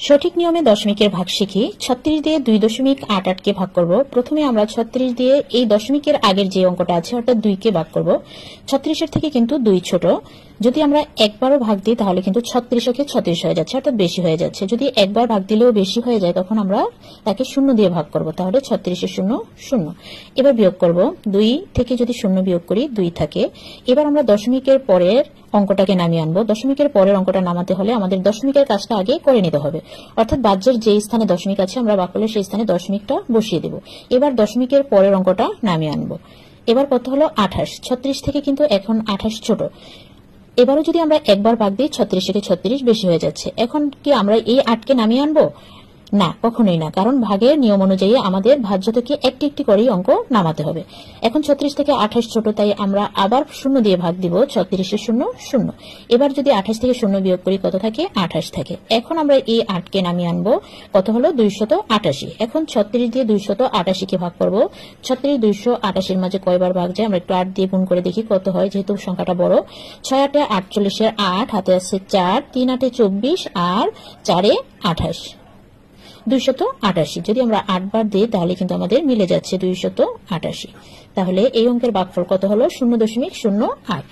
সঠিক নিয়মে দশমিকের ভাগ শিখি। 36 দিয়ে 2.88 কে ভাগ করব। প্রথমে আমরা 36 দিয়ে এই দশমিকের আগের যে অঙ্কটা আছে অর্থাৎ 2 কে ভাগ করব। 36 এর থেকে কিন্তু 2 ছোট। যদি আমরা একবারও ভাগ দিই তাহলে কিন্তু 36 কে 36 হয়ে যাচ্ছে, অর্থাৎ বেশি হয়ে যাচ্ছে। যদি একবার ভাগ দিলেও বেশি হয়ে যায় তখন আমরা তাকে 0 দিয়ে ভাগ করব, তাহলে 36 এর 0 0। এবার বিয়োগ করব, 2 থেকে যদি 0 বিয়োগ করি 2 থাকে। এবার আমরা দশমিকের পরের অঙ্কটাকে নামিয়ে আনবো। দশমিকের পরের অঙ্কটা নামাতে হলে আমাদের দশমিকের কাজটা আগে করে নিতে হবে, অর্থাৎ বাহ্যের যে স্থানে দশমিক আছে আমরা বাক্যলে সেই স্থানে দশমিকটা বসিয়ে দেব। এবার দশমিকের পরের অঙ্কটা নামিয়ে আনবো। এবার কত হলো 28। 36 থেকে কিন্তু এখন 28 ছোট। এবারও যদি আমরা একবার ভাগ দিই 36 থেকে 36 বেশি হয়ে যাচ্ছে। এখন কি আমরা এই 8 কে নামিয়ে আনবো? না, কখনোই না, কারণ ভাগের নিয়ম অনুযায়ী আমাদের ভাজ্য থেকে একটি একটি করেই অঙ্ক নামাতে হবে। এখন 36 থেকে 28 ছোট, তাই আমরা আবার 0 দিয়ে ভাগ দিব। 36 এর 0 0। এবার যদি 28 থেকে 0 বিয়োগ করি কত থাকে? 28 থাকে। এখন আমরা এই 8 কে নামিয়ে আনবো। কত হলো? 288। এখন 36 দিয়ে 288 কে ভাগ করব। 36 288 এর মাঝে কয়বার ভাগ যায় আমরা একটু 8 দিয়ে গুণ করে দেখি কত হয়, যেহেতু সংখ্যাটা বড়। 6 8 48 এর 8, হাতে আছে 4, 3 8 24 আর 4 28, 288। যদি আমরা 8 বার দিই তাহলে কিন্তু আমাদের মিলে যাচ্ছে 288। তাহলে এই অঙ্কের ভাগফল কত হলো? 0.08।